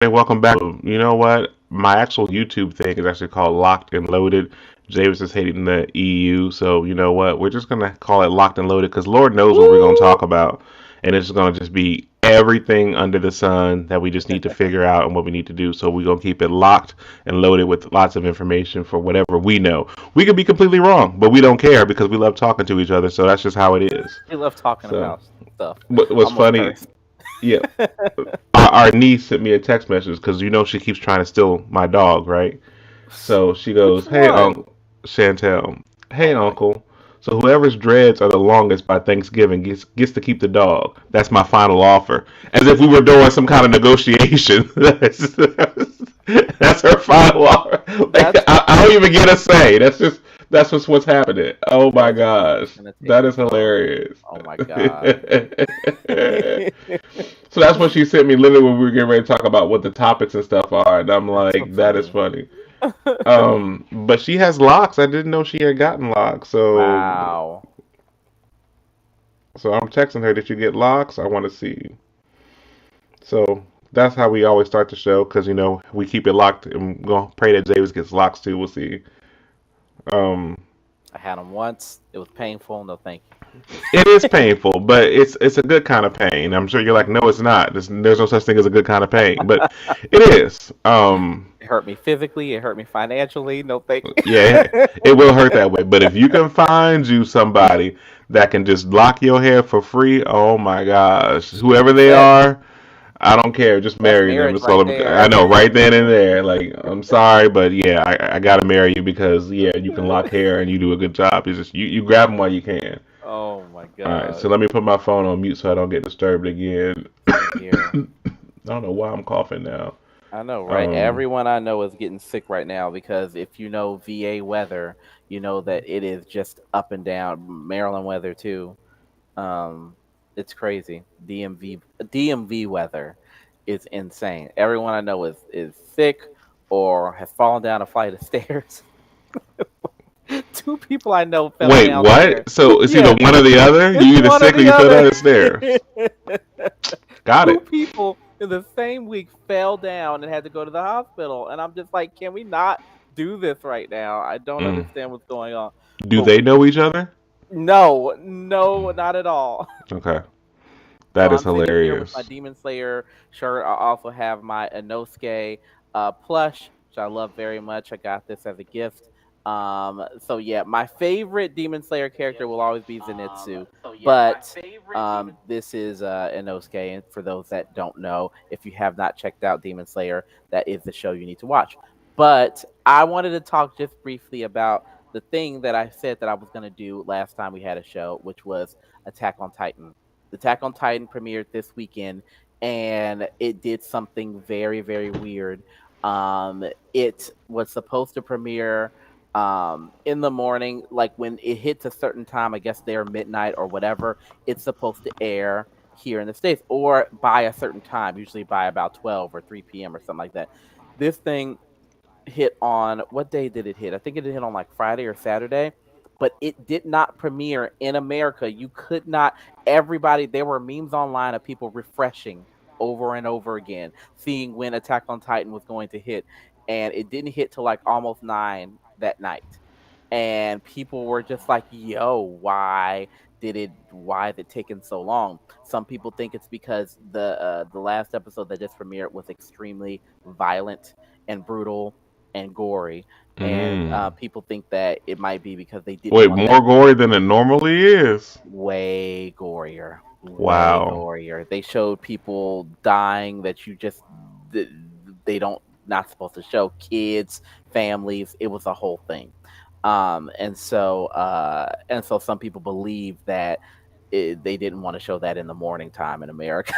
Hey, welcome back. You know what? My actual YouTube thing is actually called Locked and Loaded. James is hating the EU, so you know what? We're just gonna call it Locked and Loaded because Lord knows what we're gonna Woo! talk about, and it's gonna just be everything under the sun that we just need to figure out and what we need to do. So we're gonna keep it locked and loaded with lots of information for whatever we know. We could be completely wrong, but we don't care because we love talking to each other. So that's just how it is. We love talking So about stuff. what's Almost funny? cursed. Yeah, our niece sent me a text message because you know she keeps trying to steal my dog, right? So she Which goes, "Hey, one? Uncle Chantel. Hey, Oh my. Uncle. So whoever's dreads are the longest by Thanksgiving gets to keep the dog. That's my final offer." As if we were doing some kind of negotiation. That's her final offer. Like That's I don't even get a say. That's just what's happening. Oh my that's just gosh, gonna take that the is dog. hilarious. Oh my god. So that's what she sent me literally when we were getting ready to talk about what the topics and stuff are, and I'm That's so like, that is funny. funny. But she has locks. I didn't know she had gotten locks. Wow. So I'm texting her, did you get locks? I want to see. So that's how we always start the show because you know we keep it locked and we're gonna pray that James gets locks too. We'll see. Um, I had them once. It was painful. No, thank it is painful, but it's a good kind of pain. I'm sure you're like, no, it's not. There's no such thing as a good kind of pain, but it is. It hurt me physically. It hurt me financially. No, thank Yeah, it will hurt that way. But if you can find you somebody that can just lock your hair for free, oh my gosh, whoever they that are, I don't care. Just that's marry them. marriage That's all right I there. know, right then and there. Like, I'm sorry, but yeah, I gotta marry you because yeah, you can lock hair and you do a good job. It's just you grab them while you can. Oh my All right, so god. let me put my phone on mute so I don't get disturbed again. Same here. I don't know why I'm coughing now. I know, right? Um, Everyone I know is getting sick right now because if you know VA weather, you know that it is just up and down. Maryland weather too. Um, it's crazy. DMV weather is insane. Everyone I know is sick or has fallen down a flight of stairs. Two people I know fell Wait, downstairs. what? So it's either Yeah, one or the other. it's You either one or sick or the you fell down other. the stairs. Got Two it. people in the same week fell down and had to go to the hospital. And I'm just like, can we not do this right now? I don't Mm. understand what's going on. Do But they know each other? no, no, not at all. Okay, So that is I'm sitting here with my hilarious. Demon Slayer shirt. I also have my Inosuke plush, which I love very much. I got this as a gift. So yeah, my favorite Demon Slayer character will always be Zenitsu, but this is Inosuke. And for those that don't know, if you have not checked out Demon Slayer, that is the show you need to watch. But I wanted to talk just briefly about the thing that I said that I was going to do last time we had a show, which was Attack on Titan. Attack on Titan premiered this weekend, and it did something very, very weird. It was supposed to premiere in the morning, like when it hits a certain time, I guess they're midnight or whatever. It's supposed to air here in the States, or by a certain time, usually by about 12 or 3 p.m. or something like that. This thing hit on what day did it hit? I think it hit on like Friday or Saturday, but it did not premiere in America. You could not. Everybody, there were memes online of people refreshing over and over again, seeing when Attack on Titan was going to hit, and it didn't hit till like almost 9 that night. And people were just like, "Yo, why is it taking so long?" Some people think it's because the last episode that just premiered was extremely violent and brutal and gory, and Mm. people think that it might be because they didn't Wait, want that more gory than it normally is. way gorier, way Wow. gorier. They showed people dying that you just th- they don't not supposed to show kids, families. It was a whole thing. And so some people believe that they didn't want to show that in the morning time in America.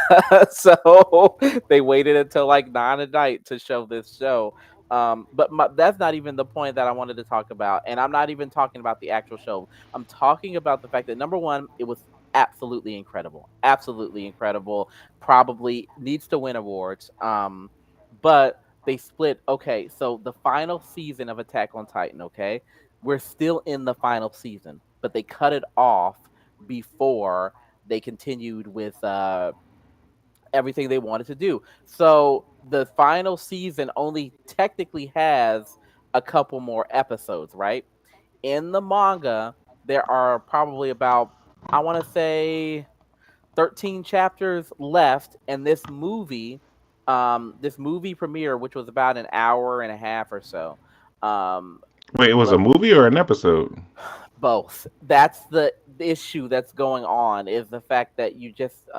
So they waited until like 9 at night to show this show. But that's not even the point that I wanted to talk about. And I'm not even talking about the actual show. I'm talking about the fact that number one, it was absolutely incredible. Absolutely incredible. Probably needs to win awards. But they split. Okay, so the final season of Attack on Titan, okay? We're still in the final season, but they cut it off before they continued with everything they wanted to do. So the final season only technically has a couple more episodes, right? In the manga, there are probably about, I want to say, 13 chapters left, and this movie premiere, which was about an hour and a half or so, um Wait, it was a movie or an episode? both. That's the issue that's going on, is the fact that you just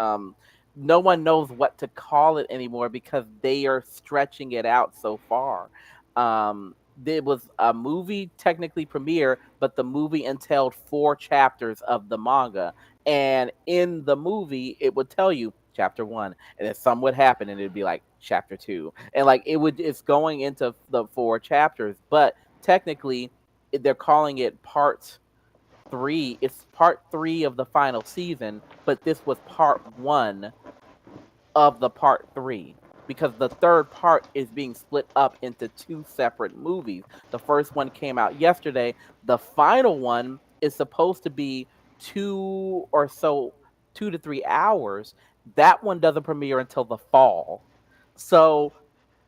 no one knows what to call it anymore because they are stretching it out so far. There was a movie technically premiere, but the movie entailed 4 chapters of the manga. And in the movie, it would tell you chapter 1, and then some would happen and it'd be like chapter 2. And like it's going into the 4 chapters, but technically they're calling it part 3. It's part 3 of the final season, but this was part 1 of the part 3, because the third part is being split up into 2 separate movies. The first one came out yesterday. The final one is supposed to be 2 to 3 hours. That one doesn't premiere until the fall. So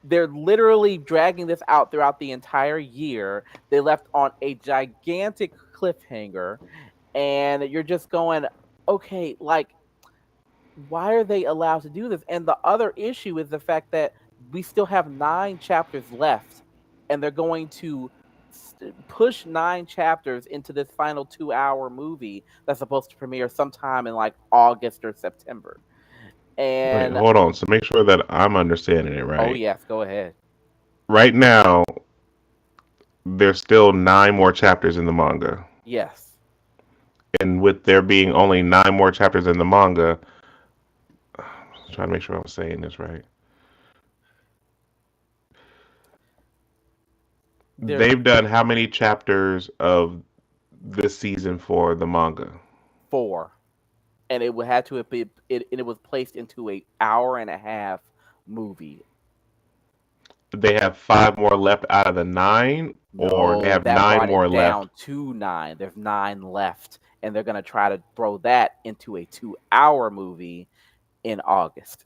they're literally dragging this out throughout the entire year. They left on a gigantic cliffhanger, and you're just going, okay, like, why are they allowed to do this? And the other issue is the fact that we still have 9 chapters left, and they're going to push 9 chapters into this final 2-hour movie that's supposed to premiere sometime in like August or September. Wait, And hold on. So make sure that I'm understanding it oh right. yes, go ahead. Right now, there's still 9 more chapters in the manga. Yes. And with there being only 9 more chapters in the manga, I'm trying to make sure I'm saying this right. There's They've done how many chapters of this season for the manga? 4, and it would have to be it, and it was placed into a hour and a half movie. They have 5 more left out of the 9, or they No, have that nine brought more it left. down to 9. There's 9 left, and they're gonna try to throw that into a 2-hour movie in August.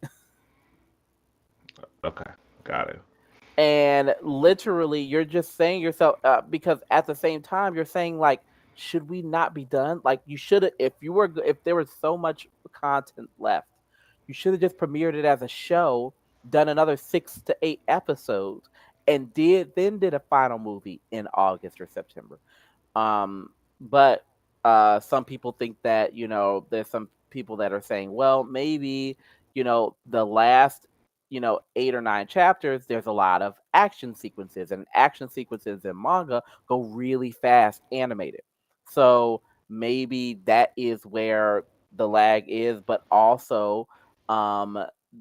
Okay, got it. And literally, you're just saying yourself, because at the same time you're saying, like, should we not be done? Like, you should have, if there was so much content left, you should have just premiered it as a show, done another 6 to 8 episodes, and did a final movie in August or September. But some people think that, there's some people that are saying, well, maybe, the last, 8 or 9 chapters, there's a lot of action sequences, and action sequences in manga go really fast animated. So maybe that is where the lag is, but also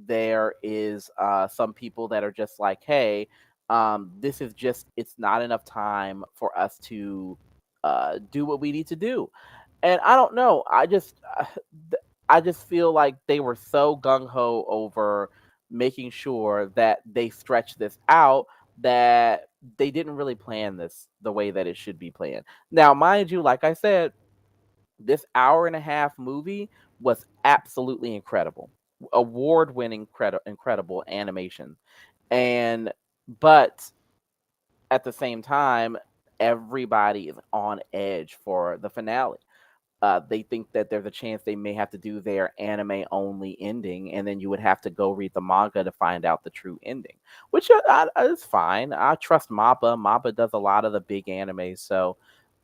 there is some people that are just like, hey, this is just, it's not enough time for us to do what we need to do. And I don't know. I just feel like they were so gung ho over making sure that they stretch this out, that they didn't really plan this the way that it should be planned. Now, mind you, like I said, this hour and a half movie was absolutely incredible, award winning, incredible animation. And but at the same time, everybody is on edge for the finale. They think that there's a chance they may have to do their anime only ending, and then you would have to go read the manga to find out the true ending, which is fine. I trust Mappa. Mappa does a lot of the big animes, so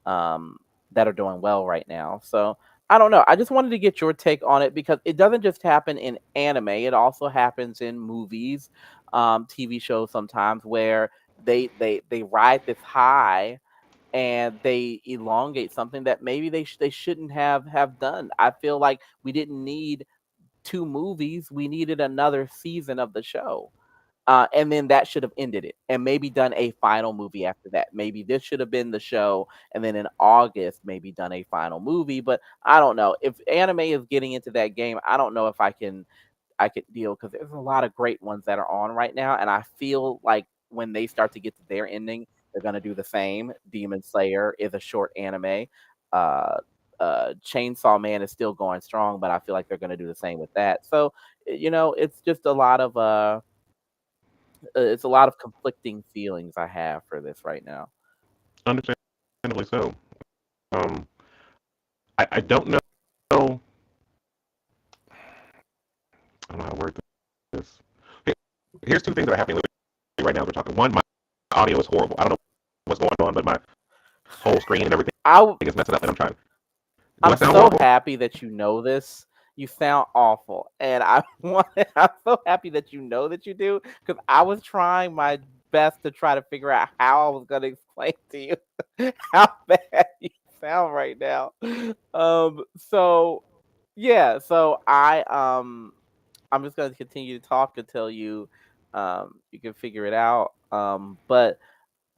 um, that are doing well right now. So I don't know. I just wanted to get your take on it, because it doesn't just happen in anime; it also happens in movies, TV shows sometimes, where they ride this high and they elongate something that maybe they shouldn't have done. I feel like we didn't need 2 movies. We needed another season of the show. And then that should have ended it, and maybe done a final movie after that. Maybe this should have been the show, and then in August, maybe done a final movie. But I don't know if anime is getting into that game. I don't know if I could deal, because there's a lot of great ones that are on right now, and I feel like when they start to get to their ending, they're gonna do the same. Demon Slayer is a short anime. Uh, Chainsaw Man is still going strong, but I feel like they're gonna do the same with that. So it's just a lot of it's a lot of conflicting feelings I have for this right now. Understandably so. Um, I don't know. I don't know how to word this. Here- Here's two things that are happening right now. As we're talking. One, my audio is horrible. I don't know what's going on, but my whole screen and everything I is messing up, and I'm trying. Do I I'm sound so horrible? happy that you know this. You sound awful, and I'm so happy that you know that you do, because I was trying my best to try to figure out how I was going to explain to you how bad you sound right now. So yeah, so I'm just going to continue to talk until you can figure it out. But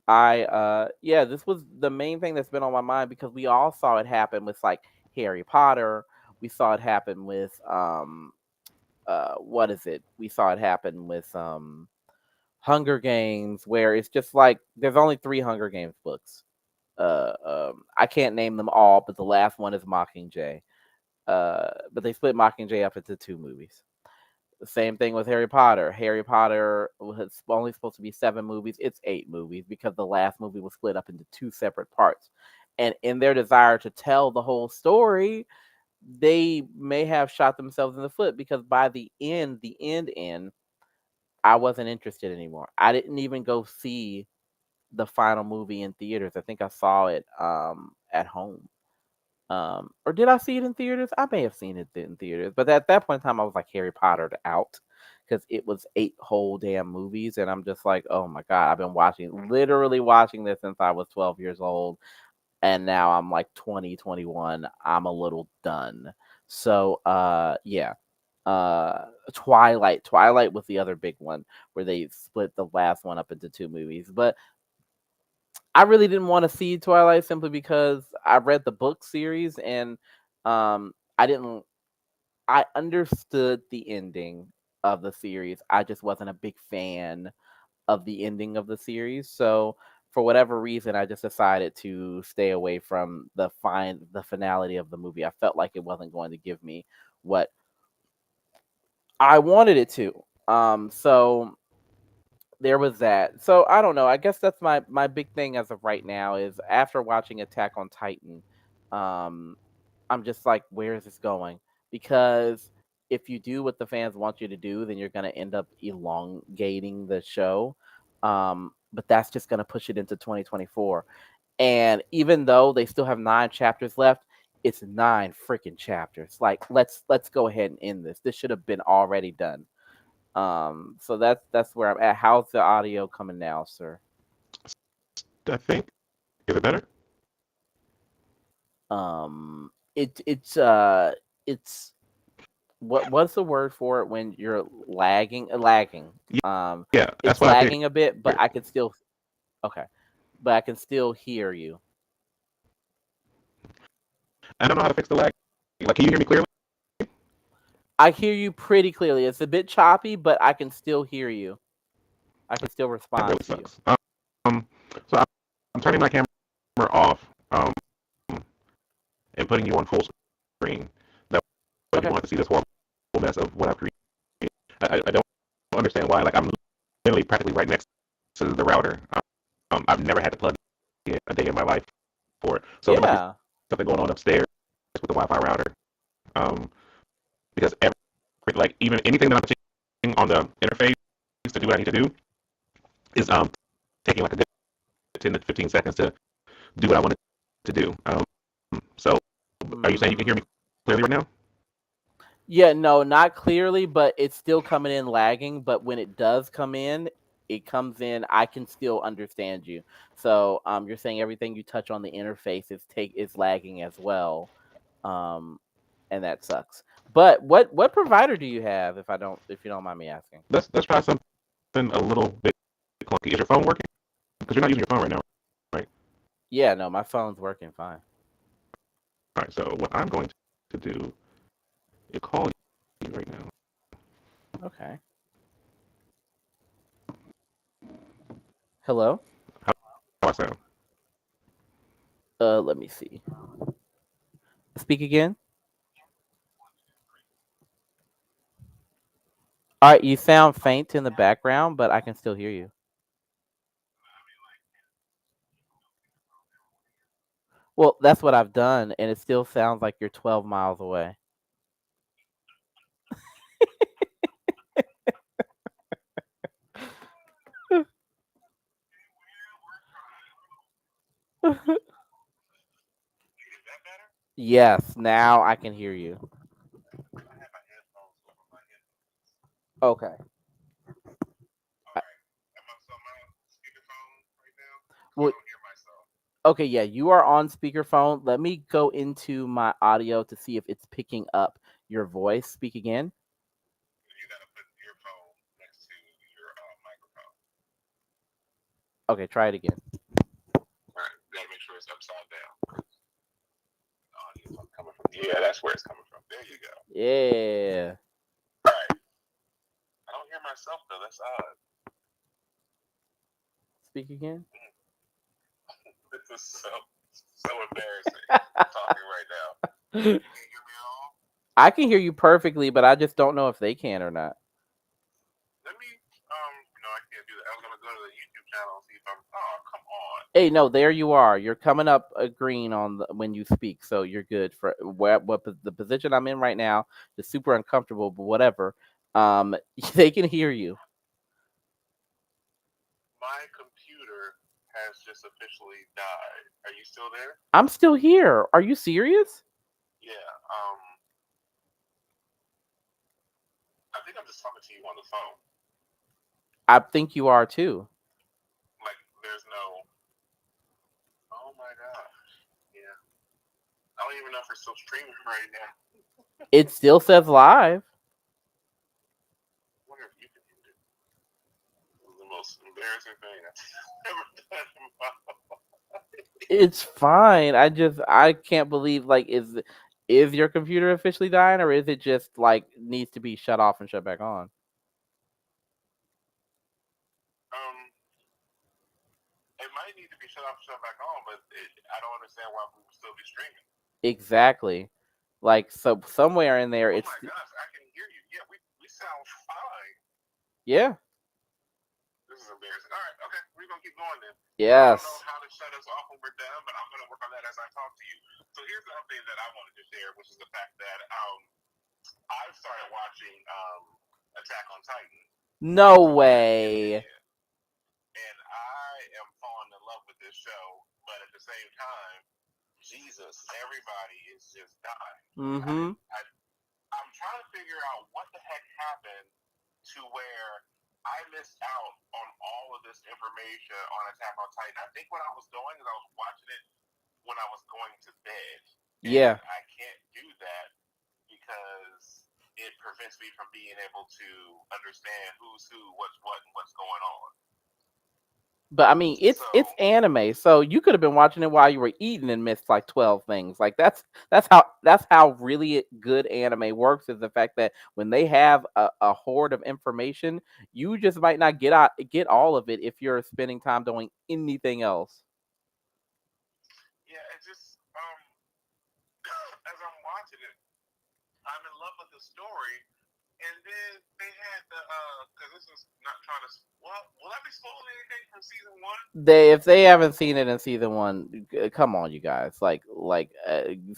yeah, this was the main thing that's been on my mind because we all saw it happen with like Harry Potter. We saw it happen with what is it? We saw it happen with Hunger Games, where it's just like there's only 3 Hunger Games books. I can't name them all, but the last one is Mockingjay. But they split Mockingjay up into 2 movies. The same thing with Harry Potter. Harry Potter was only supposed to be 7 movies. It's 8 movies because the last movie was split up into 2 separate parts. And in their desire to tell the whole story, they may have shot themselves in the foot because by the end, I wasn't interested anymore. I didn't even go see the final movie in theaters. I think I saw it at home. Or did I see it in theaters? I may have seen it in theaters, but at that point in time, I was like Harry Potter out because it was 8 whole damn movies, and I'm just like, oh my god, I've been literally watching this since I was 12 years old, and now I'm like 20, 21. I'm a little done. So, yeah. Twilight was the other big one where they split the last one up into 2 movies, but I really didn't want to see Twilight simply because I read the book series and I didn't I understood the ending of the series. I just wasn't a big fan of the ending of the series. So for whatever reason I just decided to stay away from the finality of the movie. I felt like it wasn't going to give me what I wanted it to. So there was that. So I don't know. I guess that's my big thing as of right now is after watching Attack on Titan, um, I'm just like, where is this going? Because if you do what the fans want you to do, then you're gonna end up elongating the show. But that's just gonna push it into 2024. And even though they still have 9 chapters left, it's 9 freaking chapters. Like, let's go ahead and end this. This should have been already done. So that's where I'm at. How's the audio coming now, sir? I think. Is it better? It's what's the word for it when you're lagging. Yeah, that's It's what I lagging a bit, but figured. I can still okay, but I can still hear you. I don't know how to fix the lag. Like, can you hear me clearly? I hear you pretty clearly. It's a bit choppy, but I can still hear you. I can still That respond really to you. sucks. So I'm turning my camera off, and putting you on full screen. That way you Okay. won't have to see this horrible mess of what I've created. I don't understand why. Like, I'm literally practically right next to the router. I've never had to plug in a day in my life for it. So there must be Yeah. something going on upstairs with the Wi-Fi router. Um, because like even anything that I'm touching on the interface to do what I need to do is taking like a good 10 to 15 seconds to do what I wanted to do. So are you saying you can hear me Hmm. clearly right now? Yeah, no, not clearly, but it's still coming in lagging. But when it does come in, it comes in. I can still understand you. So, you're saying everything you touch on the interface is lagging as well, um, and that sucks. But what provider do you have? If you don't mind me asking. Let's try something a little bit clunky. Is your phone working? Because you're not using your phone right now, right? Yeah, no, my phone's working fine. All right. So what I'm going to do is call you right now. Okay. Hello. How I sound? Let me see. Speak again. All right, you sound faint in the background, but I can still hear you. Well, that's what I've done, and it still sounds like you're 12 miles away. Yes, now I can hear you. Okay. Well, okay, yeah, you are on speakerphone. Let me go into my audio to see if it's picking up your voice. Speak again. Okay, try it again. Yeah, that's where it's coming from. There you go. Yeah. I don't hear myself though. That's odd. Speak again. This is so embarrassing. I'm talking right now. Can you hear me all? I can hear you perfectly, but I just don't know if they can or not. Let me no, I can't do that. I was gonna go to the YouTube channel and see if I'm. Oh, come on. Hey, no, there you are. You're coming up green on when you speak, so you're good for the position I'm in right now. Is super uncomfortable, but whatever. They can hear you. My computer has just officially died. Are you still there? I'm still here. Are you serious? Yeah. I think I'm just talking to you on the phone. I think you are too. Like, there's no. Oh my gosh. Yeah. I don't even know if we're still streaming right now. It still says live. I wonder if you can hear it. This is the most embarrassing thing I've ever done in my life. It's fine. I can't believe like is your computer officially dying or is it just like needs to be shut off and shut back on? It might need to be shut off, shut back on, but I don't understand why we would still be streaming. Exactly. Like so somewhere in there Oh it's my gosh, I can hear you. Yeah, we sound fine. yeah. This is embarrassing. All right, okay, we're gonna keep going then. Yes. I don't know how to shut us off when we're done, but I'm gonna work on that as I talk to you. So here's the update that I wanted to share, which is the fact that I've started watching Attack on Titan. No way. And I am falling in love with this show, but at the same time, Jesus, everybody is just dying. Mm-hmm. I'm trying to figure out what the heck happened to where I missed out on all of this information on Attack on Titan. I think what I was doing is I was watching it when I was going to bed. Yeah. I can't do that because it prevents me from being able to understand who's who, what's what, and what's going on. But I mean, it's anime, so you could have been watching it while you were eating and missed like 12 things. Like that's how really good anime works. Is the fact that when they have a horde of information, you just might not get all of it if you're spending time doing anything else. Yeah, it just as I'm watching it, I'm in love with the story. And then they had the because this is not trying to. Well, will I be spoiling anything from season one? If they haven't seen it in season one, come on, you guys!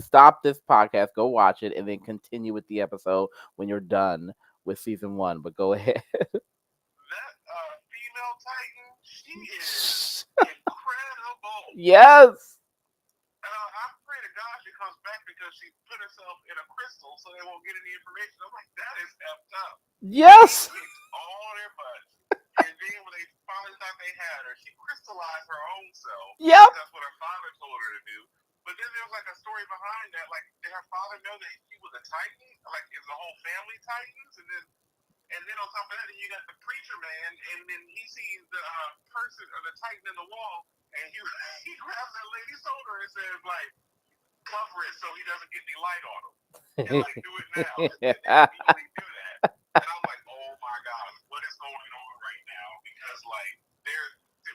Stop this podcast, go watch it, and then continue with the episode when you're done with season one. But go ahead. That female Titan, she is incredible. Yes. I pray to God she comes back because she put herself in a crystal so they won't get any information. I'm like, that is effed up. Yes. She kicked all their butts. And then when they finally thought they had her, she crystallized her own self. Yep. That's what her father told her to do. But then there was like a story behind that. Like, did her father know that she was a Titan? Like, is the whole family Titans? And then on top of that, you got the preacher man, and then he sees the person or the Titan in the wall, and he grabs that lady's shoulder and says, like, cover it so he doesn't get any light on him. And like, do it now. And immediately do that. And I'm like, oh my gosh, what is going on right now? Because like,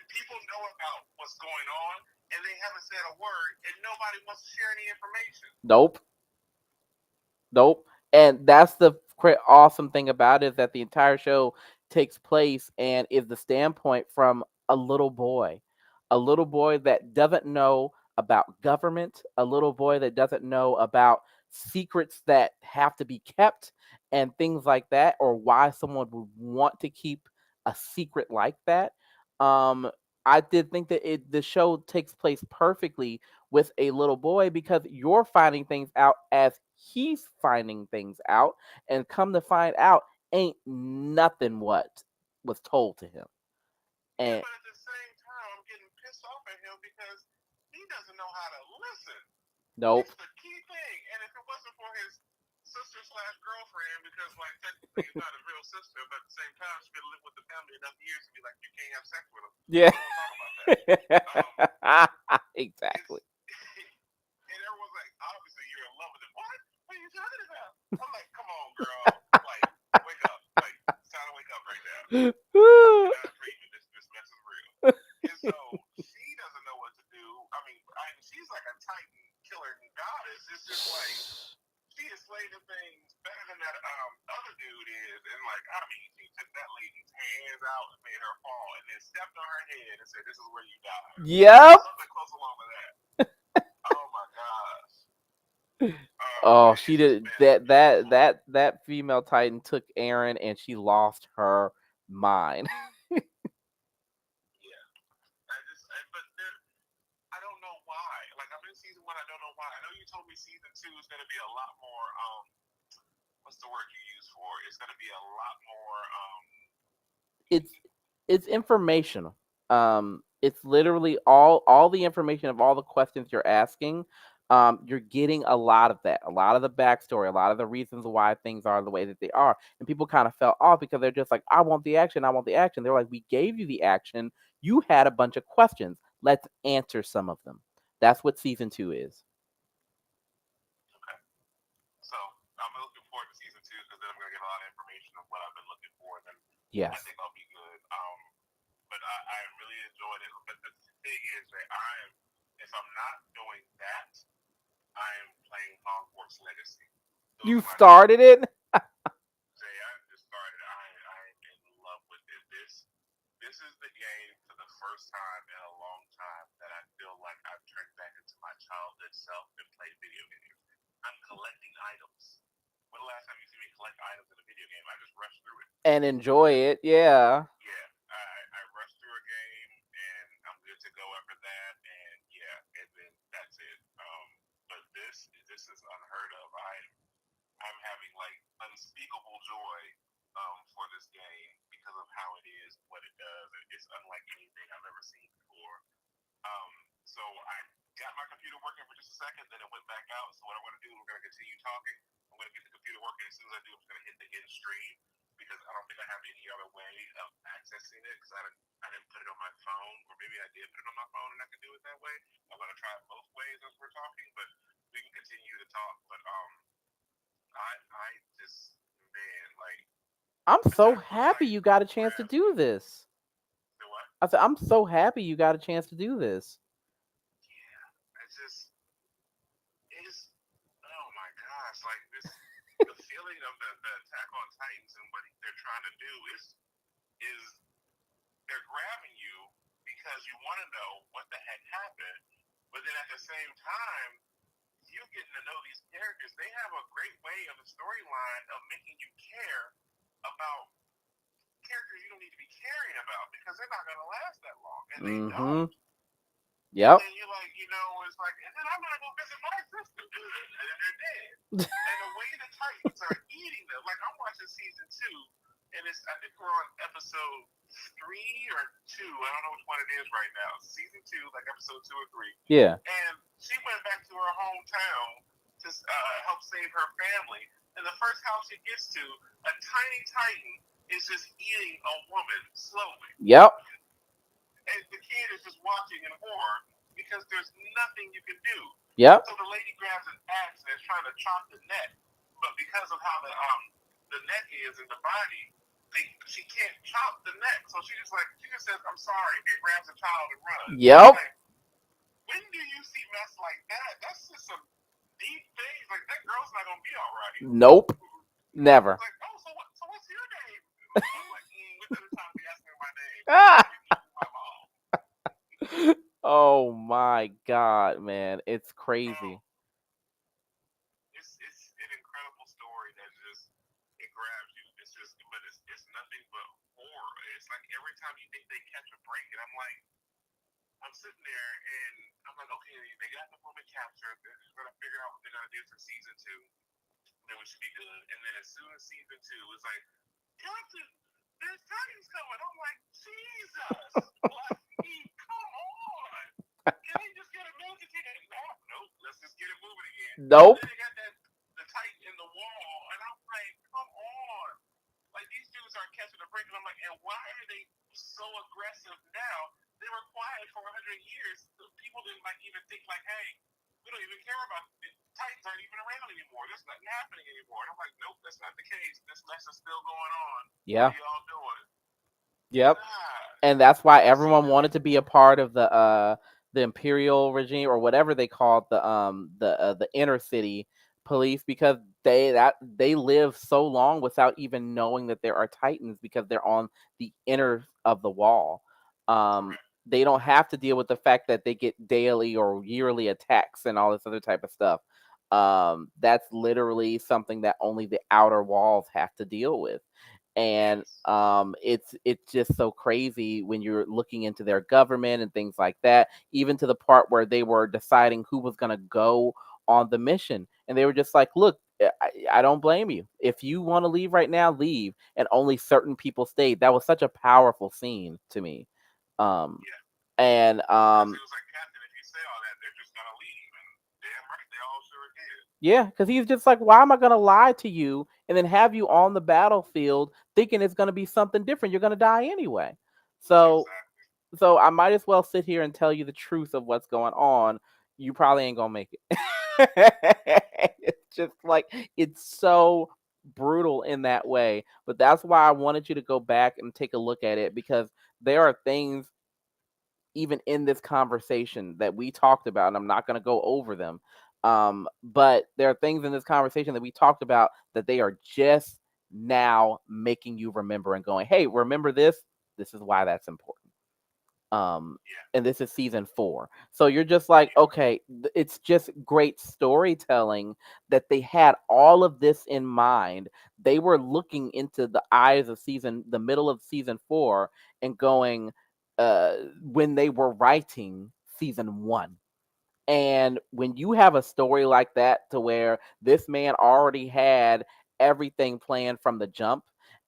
people know about what's going on, and they haven't said a word, and nobody wants to share any information. Nope. And that's the awesome thing about it is that the entire show takes place and is the standpoint from a little boy that doesn't know about government, a little boy that doesn't know about secrets that have to be kept and things like that, or why someone would want to keep a secret like that. Um, I did think that the show takes place perfectly with a little boy because you're finding things out as he's finding things out, and come to find out, ain't nothing what was told to him. Yeah, And but at the same time, I'm getting pissed off at him because he doesn't know how to listen. nope. It's the key thing. And if it wasn't for his sister slash girlfriend, because like technically he's not his real sister, but at the same time she's been living with the family enough years to be like, you can't have sex with him. Yeah. I don't want to talk about that. Exactly. And everyone's like, obviously you're in love with him. What are you talking about? I'm like, come on, girl. Like, wake up. Like, it's time to wake up right now. You're not dreaming. This mess is real. And so she doesn't know what to do. I mean, she's like a Titan killer goddess. It's just like she is slaying things better than that other dude is. And like, I mean, she took that lady's hands out and made her fall, and then stepped on her head and said, "This is where you die." Yep. Something close along with that. Oh my gosh. Oh, she did that female Titan took Aaron and she lost her mind. Yeah. I don't know why. Like, I'm in season 1, I don't know why. I know you told me season 2 is going to be a lot more, what's the word you use for it? It's going to be a lot more, It's informational. It's literally all the information of all the questions you're asking. You're getting a lot of that, a lot of the backstory, a lot of the reasons why things are the way that they are. And people kind of fell off because they're just like, I want the action, I want the action. They're like, we gave you the action. You had a bunch of questions. Let's answer some of them. That's what season 2 is. okay. So, I'm looking forward to season 2 because then I'm going to get a lot of information of what I've been looking for, and then Yes. I think I'll be good. But I really enjoyed it. But the thing is that if I'm not doing that, I am playing Hogwarts Legacy. You started it? Jay, I just started. I am in love with it. This is the game for the first time in a long time that I feel like I've turned back into my childhood self and played video games. I'm collecting items. When the last time you see me collect items in a video game? I just rush through it. And enjoy it, yeah. Yeah, I rush through a game and I'm good to go after that, and yeah, and then that's it. But this is unheard of. I'm having like unspeakable joy for this game because of how it is, what it does. It's unlike anything I've ever seen before. So I got my computer working for just a second, then it went back out. So what I'm going to do, we're going to continue talking. I'm going to get the computer working. As soon as I do, I'm going to hit the end stream because I don't think I have any other way of accessing it because I didn't put it on my phone, or maybe I did put it on my phone and I can do it that way. I'm going to try it both ways as we're talking, but we can continue to talk. But I just, man, like, I'm so happy you got a chance to do this. You know what? I said, I'm so happy you got a chance to do this. Yeah, it's, oh my gosh, like the feeling of the Attack on Titans and what they're trying to do is they're grabbing you because you want to know what the heck happened, but then at the same time, you getting to know these characters, they have a great way of a storyline of making you care about characters you don't need to be caring about because they're not going to last that long, and they don't. Yep. And you're like, it's like, and then I'm going to go visit my sister, and then they're dead. And the way the Titans are eating them, like I'm watching season 2, and I think we're on episode 3 or 2. I don't know which one it is right now. Season 2, like episode 2 or 3. Yeah. And she went back to her hometown to help save her family. And the first house she gets to, a tiny Titan is just eating a woman slowly. Yep. And the kid is just watching in horror because there's nothing you can do. Yep. So the lady grabs an axe and is trying to chop the neck, but because of how the neck is in the body, she can't chop the neck. So she just says, "I'm sorry," and grabs a child and runs. Yep. Like, when do you see mess like that? That's just some deep things. Like, that girl's not gonna be all right. Nope. Never. Like, oh, so what's your name? I'm like, within the time he asked me my name, my mom. Oh my God, man, it's crazy. It's an incredible story that just it grabs you. It's just, but it's nothing but horror. It's like every time you think they catch a break, and I'm sitting there and I'm like, okay, they got the woman captured. They're gonna figure out what they're gonna do for season 2. Then we should be good. And then as soon as season 2 is like, Captain, there's Titans coming. I'm like, Jesus, like, come on. Can they just get a milk and take it? Nope, let's just get it moving again. Nope. Then they got the Titan in the wall, and I'm like, come on. Like, these dudes are catching a break, and I'm like, and why are they so aggressive now? They were quiet for 100 years. People didn't even think like, hey, we don't even care about it. Titans aren't even around anymore. There's nothing happening anymore. And I'm like, nope, that's not the case. This mess is still going on. Yeah. What are y'all doing? Yep. And that's why everyone wanted to be a part of the imperial regime, or whatever they called the inner city police, because they live so long without even knowing that there are Titans, because they're on the inner of the wall. They don't have to deal with the fact that they get daily or yearly attacks and all this other type of stuff. That's literally something that only the outer walls have to deal with. And it's just so crazy when you're looking into their government and things like that, even to the part where they were deciding who was going to go on the mission, and they were just like, look, I don't blame you. If you want to leave right now, leave. And only certain people stayed. That was such a powerful scene to me. And it was like, Captain, if you say all that, they're just gonna leave. And damn right, they all sure did. Yeah, because he's just like, why am I gonna lie to you and then have you on the battlefield thinking it's gonna be something different? You're gonna die anyway. So Exactly. so I might as well sit here and tell you the truth of what's going on. You probably ain't gonna make it. It's just like, it's so brutal in that way. But that's why I wanted you to go back and take a look at it, because there are things even in this conversation that we talked about, and I'm not going to go over them. But there are things in this conversation that we talked about that they are just now making you remember and going, hey, remember this? This is why that's important. And this is season 4. So you're just like, okay, it's just great storytelling that they had all of this in mind. They were looking into the eyes of the middle of season 4, and going, when they were writing season 1. And when you have a story like that, to where this man already had everything planned from the jump,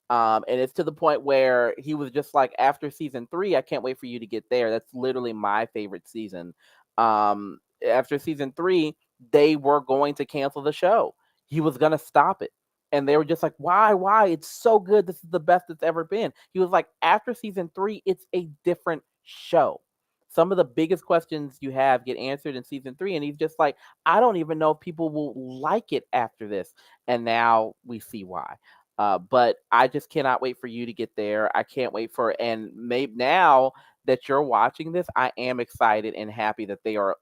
and it's to the point where he was just like, after season 3, I can't wait for you to get there. That's literally my favorite season. After season 3, they were going to cancel the show. He was going to stop it. And they were just like, why? Why? It's so good. This is the best it's ever been. He was like, after season 3, it's a different show. Some of the biggest questions you have get answered in season 3, and he's just like, I don't even know if people will like it after this. And now we see why. But I just cannot wait for you to get there. I can't wait for, and maybe now that you're watching this, I am excited and happy that they are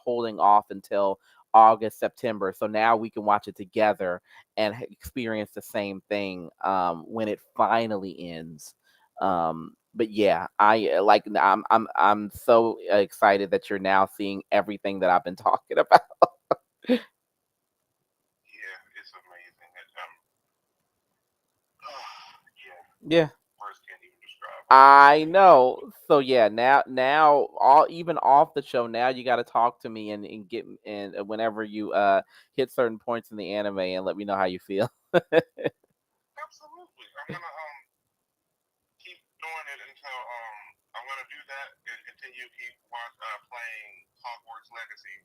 holding off until August, September. So now we can watch it together and experience the same thing when it finally ends. But yeah, I'm so excited that you're now seeing everything that I've been talking about. Yeah, it's amazing. Yeah. Words can't even describe it. I know. So yeah, now all even off the show, now you got to talk to me and get, and whenever you hit certain points in the anime, and let me know how you feel. Absolutely. I'm gonna keep doing it until I'm gonna do that and continue playing Hogwarts Legacy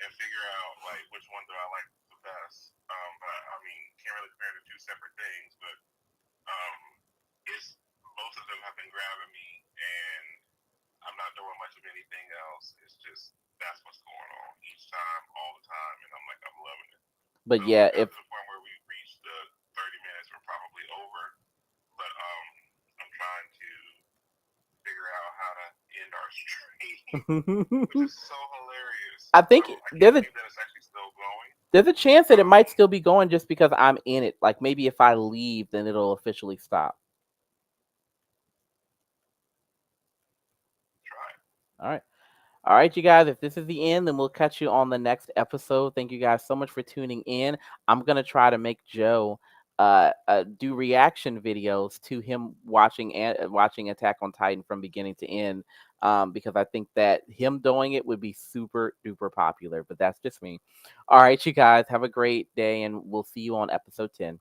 and figure out like which one do I like the best. But I mean, can't really compare the two separate things, but it's both of them have been grabbing me, and I'm not doing much of anything else. It's just that's what's going on each time, all the time, and I'm like, I'm loving it. But So yeah, we got if to the point where we reached the 30 minutes, we're probably over. But I'm trying to figure out how to end our stream, which is so hilarious. I think I can't there's a believe that it's actually still going. There's a chance that it might still be going just because I'm in it. Like maybe if I leave, then it'll officially stop. Try. All right. All right, you guys, if this is the end, then we'll catch you on the next episode. Thank you guys so much for tuning in. I'm going to try to make Joe do reaction videos to him watching Attack on Titan from beginning to end, because I think that him doing it would be super duper popular, but that's just me. All right, you guys, have a great day, and we'll see you on episode 10.